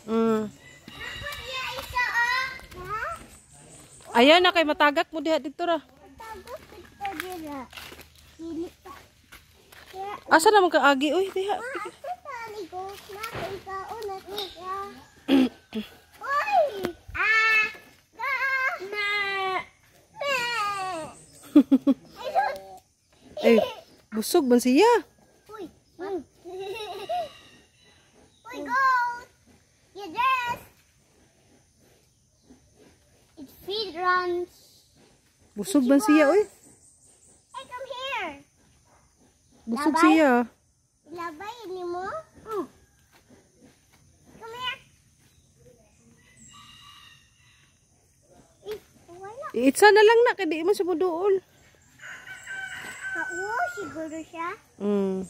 Mm. Ayan na kay matagak mo diha dito ra. Asa naman ka agi oy diha. Eh, busog man siya. Runs. Busog man siya oy. Hey, come here. Busog Labay? siya. Labay ni mo? Come here. Wala. Itsa na lang na kay di mo sa muduol. Oo, siguro siya. Mm.